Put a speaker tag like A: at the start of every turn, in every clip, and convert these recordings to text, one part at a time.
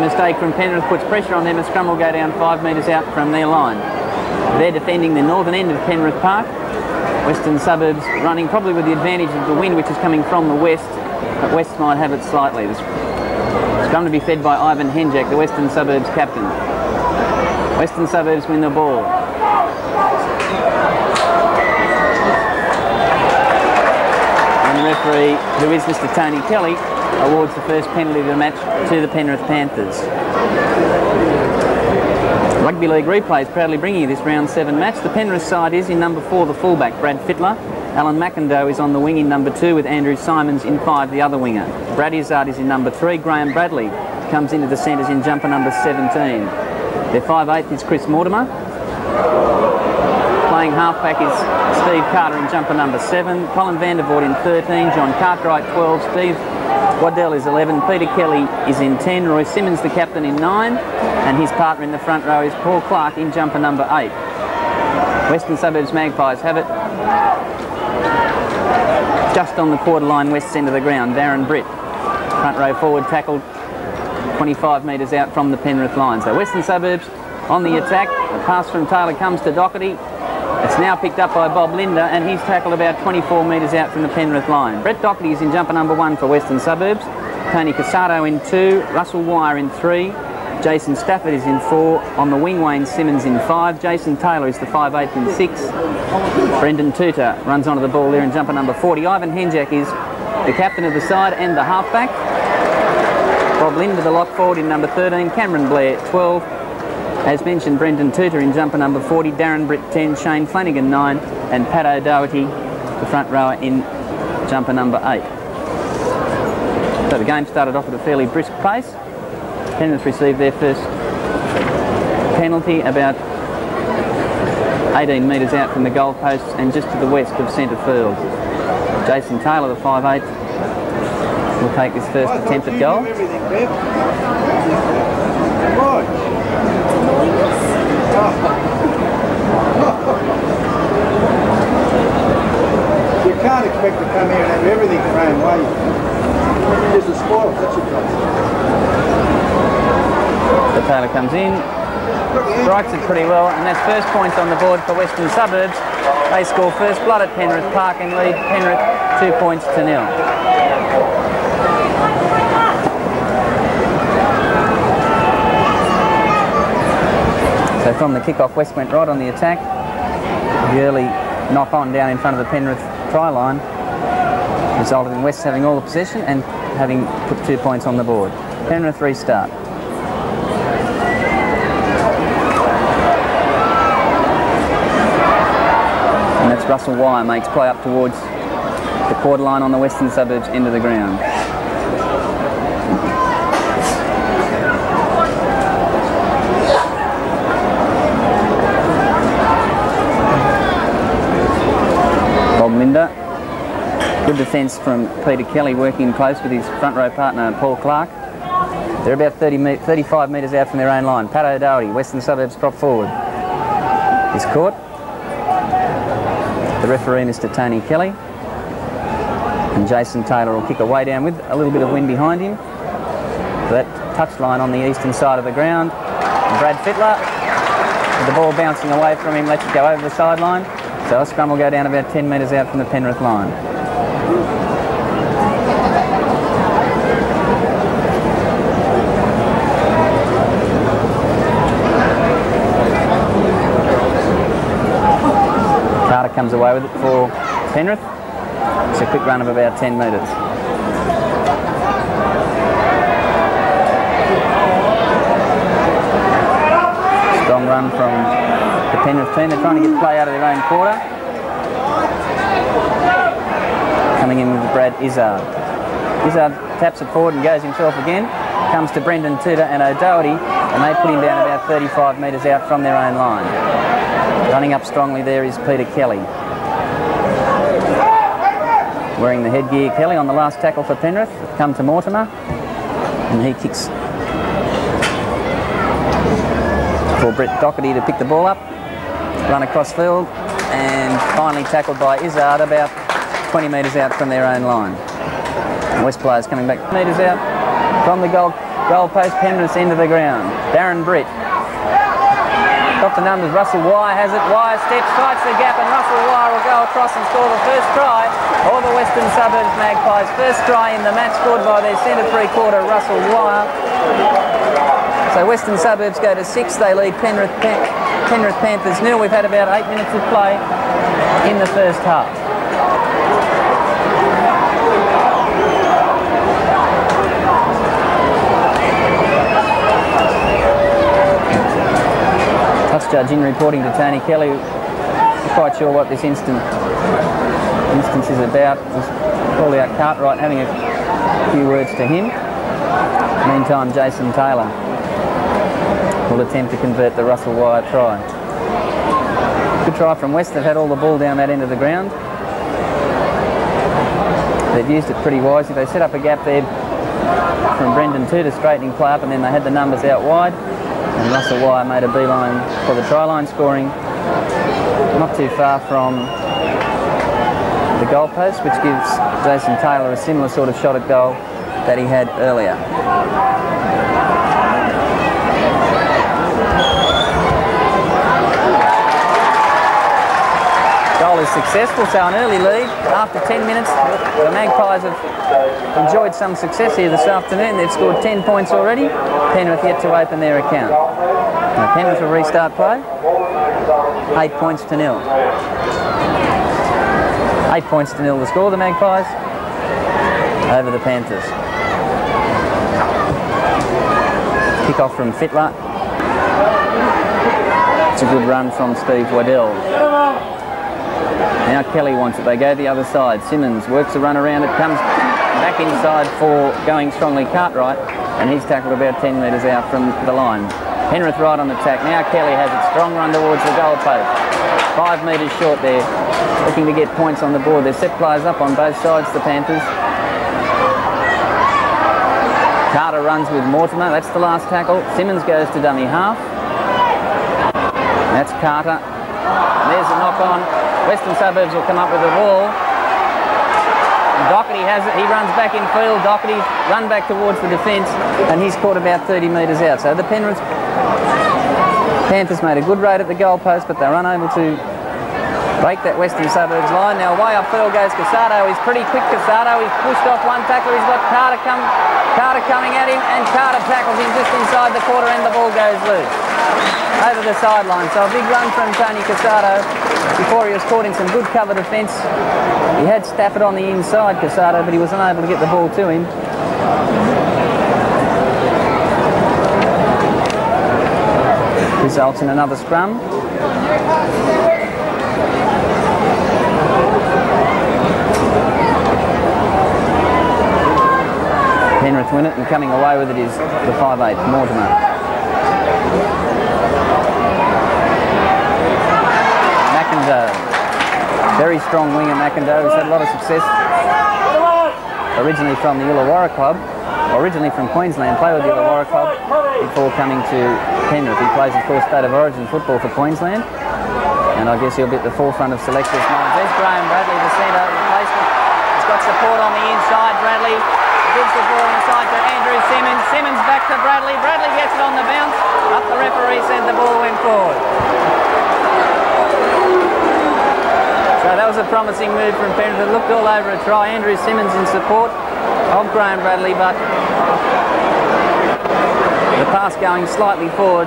A: mistake from Penrith puts pressure on them. A scrum will go down 5 metres out from their line. They're defending the northern end of Penrith Park. Western Suburbs running probably with the advantage of the wind, which is coming from the west, but West might have it slightly. It's going to be fed by Ivan Henjak, the Western Suburbs captain. Western Suburbs win the ball. And the referee, who is Mr. Tony Kelly, awards the first penalty of the match to the Penrith Panthers. Rugby League Replays proudly bringing you this round 7 match. The Penrith side is in number 4, the fullback, Brad Fittler. Alan McIndoe is on the wing in number 2 with Andrew Simons in 5, the other winger. Brad Izzard is in number 3. Graham Bradley comes into the centres in jumper number 17. Their 5'8" is Chris Mortimer. Playing halfback is Steve Carter in jumper number 7. Colin Vandervoort in 13. John Cartwright 12. Steve Waddell is 11. Peter Kelly is in 10. Roy Simmons, the captain, in 9. And his partner in the front row is Paul Clark in jumper number 8. Western Suburbs Magpies have it just on the quarter line west end of the ground. Darren Britt, front row forward, tackled 25 metres out from the Penrith line. So Western Suburbs on the attack. The pass from Taylor comes to Doherty. It's now picked up by Bob Linder, and he's tackled about 24 metres out from the Penrith line. Brett Doherty is in jumper number 1 for Western Suburbs. Tony Casato in 2. Russell Wire in 3. Jason Stafford is in 4. On the wing, Wayne Simmons in 5. Jason Taylor is the 5'8" in 6. Brendan Tuta runs onto the ball there in jumper number 40. Ivan Henjak is the captain of the side and the halfback. Bob Linder, the lock forward, in number 13. Cameron Blair, 12. As mentioned, Brendan Tuta in jumper number 40. Darren Britt, 10. Shane Flanagan, 9. And Pat O'Doherty, the front rower, in jumper number 8. So the game started off at a fairly brisk pace. Penrith received their first penalty about 18 metres out from the goalposts and just to the west of centre field. Jason Taylor, the 5'8", will take this first attempt at goal.
B: You can't expect to come here and have everything thrown away. There's a spoil, that's your problem.
A: So Taylor comes in, strikes it pretty well, and that's first points on the board for Western Suburbs. They score first blood at Penrith Park and lead Penrith 2 points to 0. So from the kick-off, West went right on the attack. The early knock-on down in front of the Penrith try line resulted in West having all the possession and having put 2 points on the board. Penrith restart. And that's Russell Wire makes play up towards the quarter line on the Western Suburbs end of the ground. Bob Linder. Good defence from Peter Kelly, working close with his front row partner Paul Clark. They're about 35 metres out from their own line. Pat O'Doherty, Western Suburbs prop forward, is caught. The referee, Mr. Tony Kelly. And Jason Taylor will kick away down with a little bit of wind behind him. That touchline on the eastern side of the ground. And Brad Fittler, with the ball bouncing away from him, lets it go over the sideline. So a scrum will go down about 10 metres out from the Penrith line. Carter comes away with it for Penrith. It's a quick run of about 10 metres. Strong run from the Penrith team. They're trying to get play out of their own quarter. Coming in with Brad Izzard. Izzard taps it forward and goes himself again. Comes to Brendan Tudor and O'Doherty, and they put him down about 35 metres out from their own line. Running up strongly there is Peter Kelly. Wearing the headgear, Kelly on the last tackle for Penrith. Come to Mortimer, and he kicks for Brett Doherty to pick the ball up, run across field, and finally tackled by Izzard about 20 metres out from their own line. West players coming back metres out. From the goal post, Penrith's into the ground. Darren Britt. Got the numbers. Russell Wire has it. Wire steps, fights the gap, and Russell Wire will go across and score the first try for the Western Suburbs Magpies. First try in the match scored by their centre three-quarter, Russell Wire. So Western Suburbs go to 6. They lead Penrith Panthers 0. We've had about 8 minutes of play in the first half. Judge in reporting to Tony Kelly. Not quite sure what this instance is about. Just call out Cartwright, having a few words to him. Meantime, Jason Taylor will attempt to convert the Russell Wire try. Good try from West. They've had all the ball down that end of the ground. They've used it pretty wisely. They set up a gap there from Brendan to straightening play up, and then they had the numbers out wide. And Russell Wire made a beeline for the try line, scoring not too far from the goalpost, which gives Jason Taylor a similar sort of shot at goal that he had earlier. Goal is successful, so an early lead. After 10 minutes, the Magpies have enjoyed some success here this afternoon. They've scored 10 points already. Penrith yet to open their account. Now Penrith will restart play. 8 points to 0. 8 points to 0 the score, the Magpies over the Panthers. Kick off from Fittler. It's a good run from Steve Waddell. Now Kelly wants it. They go the other side. Simmons works a run around it, comes back inside for going strongly Cartwright, and he's tackled about 10 metres out from the line. Penrith right on the attack. Now Kelly has it. Strong run towards the goal post. 5 metres short there. Looking to get points on the board. They've set players up on both sides, the Panthers. Carter runs with Mortimer. That's the last tackle. Simmons goes to dummy half. That's Carter. And there's a knock on. Western Suburbs will come up with the ball. Doherty has it. He runs back in field. Doherty's run back towards the defence, and he's caught about 30 metres out. So the Penrith Panthers made a good raid at the goalpost, but they're unable to break that Western Suburbs line. Now away upfield goes Casado. He's pretty quick, Casado. He's pushed off one tackler. He's got Carter coming at him, and Carter tackles him just inside the quarter, and the ball goes loose over the sideline. So a big run from Tony Casado before he was caught in some good cover defence. He had Stafford on the inside, Casado, but he was unable to get the ball to him. Results in another scrum. Penrith win it, and coming away with it is the 5'8", Mortimer. McIndoe. Very strong winger, McIndoe, who's had a lot of success. Originally from the Illawarra club, originally from Queensland, played with the Illawarra club before coming to Penrith. He plays, of course, State of Origin football for Queensland, and I guess he'll be at the forefront of selectors' minds. There's Graham Bradley, the centre replacement. He's got support on the inside. Bradley gives the ball inside to Andrew Simmons. Simmons back to Bradley. Bradley gets it on the bounce. Up the referee said the ball went forward. So that was a promising move from Penrith. It looked all over a try. Andrew Simmons in support of Graham Bradley, but the pass going slightly forward.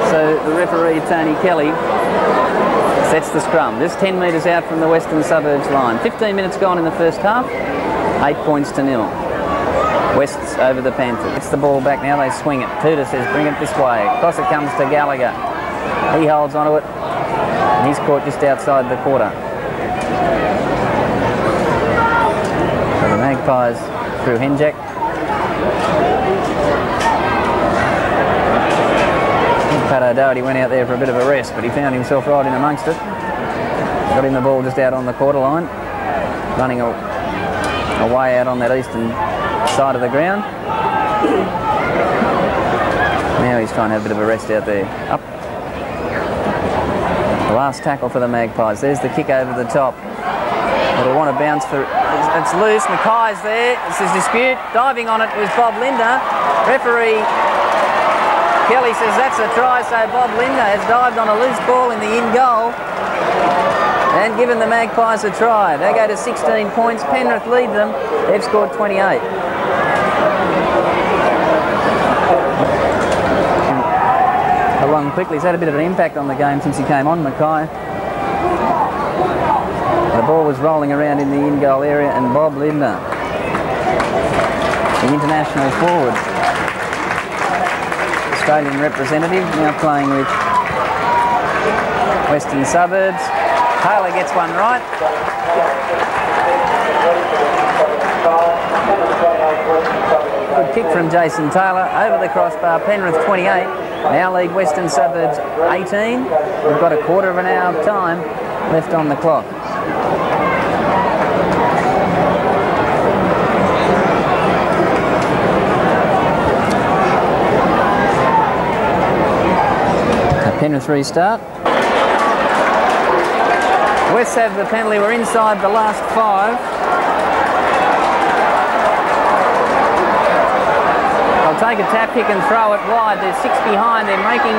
A: So the referee, Tony Kelly, sets the scrum. Just 10 metres out from the Western Suburbs line. 15 minutes gone in the first half. 8 points to 0. West's over the Panthers. It's the ball back now. They swing it. Tudor says, bring it this way. Across it comes to Gallagher. He holds onto it. And he's caught just outside the quarter. So the Magpies through Henjack. Pat O'Doherty went out there for a bit of a rest, but he found himself right in amongst it. Got him the ball just out on the quarter line, running away out on that eastern side of the ground. Now he's trying to have a bit of a rest out there. Up. The last tackle for the Magpies. There's the kick over the top. It'll want to bounce for It's loose. Mackay's there. It's a dispute. Diving on it was Bob Linder. Referee Kelly says that's a try, so Bob Linder has dived on a loose ball in the in goal and given the Magpies a try. They go to 16 points. Penrith lead them. They've scored 28. Along quickly. He's had a bit of an impact on the game since he came on, Mackay. The ball was rolling around in the in-goal area, and Bob Linder, the international forward, Australian representative, now playing with Western Suburbs. Taylor gets one right. Good kick from Jason Taylor over the crossbar. Penrith 28. Now lead Western Suburbs 18. We've got a quarter of an hour of time left on the clock. Penrith restart. West have the penalty. We're inside the last 5. They'll take a tap kick and throw it wide. There's 6 behind. They're making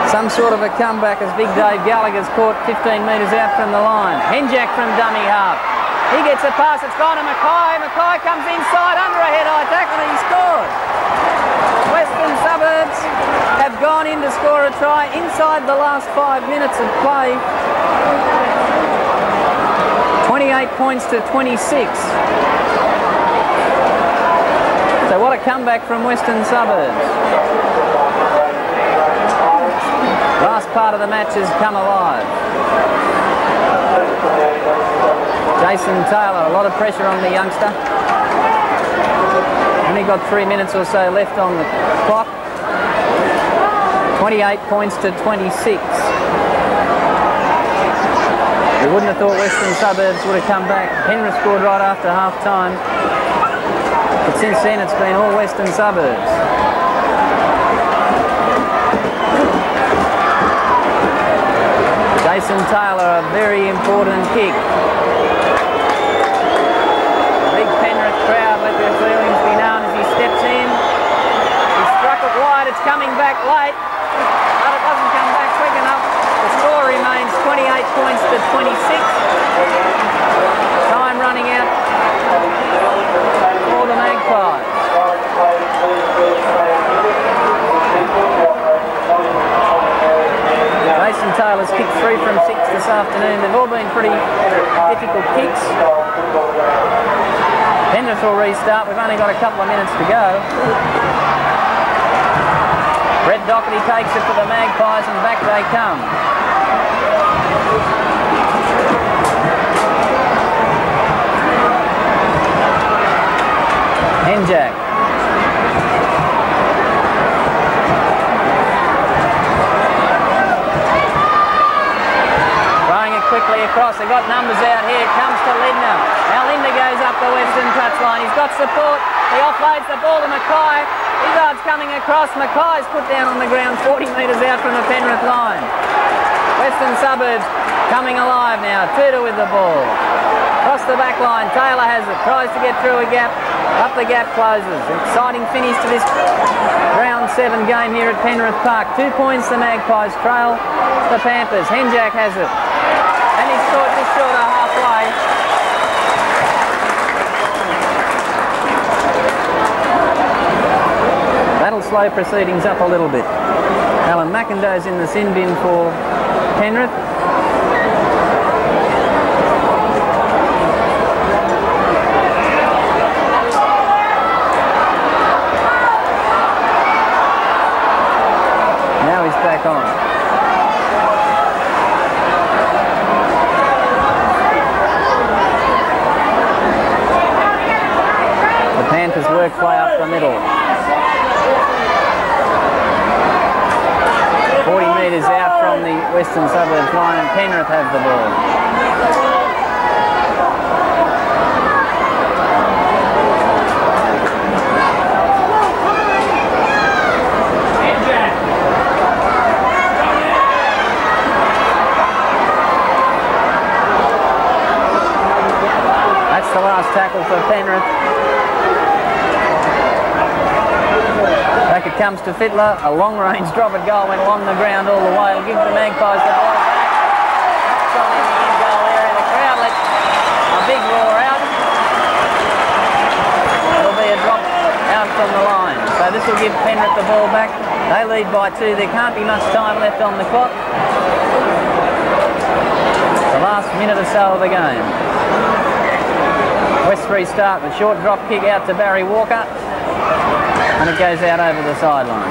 A: some sort of a comeback as Big Dave Gallagher's caught 15 metres out from the line. Henjack from dummy half. He gets a pass. It's gone to Mackay. Mackay comes inside under a head-high tackle and he scored. Western Suburbs have gone in to score a try inside the last 5 minutes of play. 28 points to 26. So what a comeback from Western Suburbs. Last part of the match has come alive. Jason Taylor, a lot of pressure on the youngster. Only got 3 minutes or so left on the clock. 28 points to 26. We wouldn't have thought Western Suburbs would have come back. Penrith scored right after half time. But since then it's been all Western Suburbs. Jason Taylor, a very important kick. Big Penrith crowd, let their feelings be known as he steps in. He struck it wide, it's coming back late, but it doesn't come back quick enough. The score remains 28 points to 26. Time running out for the Magpies. Jason Taylor's kicked 3 from 6 this afternoon. They've all been pretty difficult kicks. Penrith will restart. We've only got a couple of minutes to go. Brett Doherty takes it for the Magpies and back they come. Henjack. Quickly across, they've got numbers out here, it comes to Lindner. Now Lindner goes up the Western touchline, he's got support, he offloads the ball to Mackay. Izzard's coming across, Mackay's put down on the ground 40 metres out from the Penrith line. Western Suburbs coming alive now, Tudor with the ball. Across the back line, Taylor has it, tries to get through a gap, up the gap closes. Exciting finish to this round 7 game here at Penrith Park. 2 points the Magpies trail the Panthers. Henjack has it. And he's short, just short of halfway. That'll slow proceedings up a little bit. Alan McIndoe's in the sin bin for Penrith. Now he's back on. Panthers work play up the middle. 40 metres out from the Western Suburbs line and Penrith have the ball. for Penrith. Back it comes to Fittler. A long-range drop at goal went along the ground all the way. It'll give the Magpies the ball back. It's on in the in-goal area. The crowd let a big roar out. It'll be a drop out from the line. So this will give Penrith the ball back. They lead by 2. There can't be much time left on the clock. The last minute or so of the game. Westbury start with short drop kick out to Barry Walker. And it goes out over the sideline.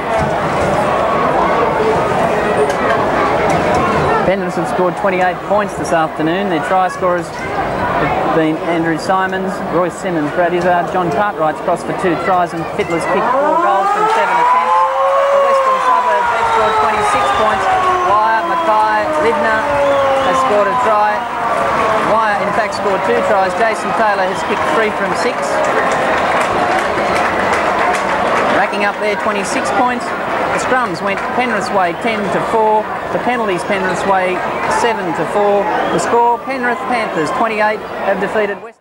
A: Penrith have scored 28 points this afternoon. Their try scorers have been Andrew Simons, Royce Simmons, Brad Izzard, John Cartwright's crossed for 2 tries, and Fittler's kicked 4 goals from 7 attempts. The Western Suburbs, they've scored 26 points. Wire, Mackay, Lidner has scored a try. Wire, in fact, scored 2 tries. Jason Taylor has kicked 3 from 6. Racking up there 26 points. The scrums went Penrith's way 10-4. The penalties Penrith's way 7-4. The score, Penrith Panthers 28 have defeated West.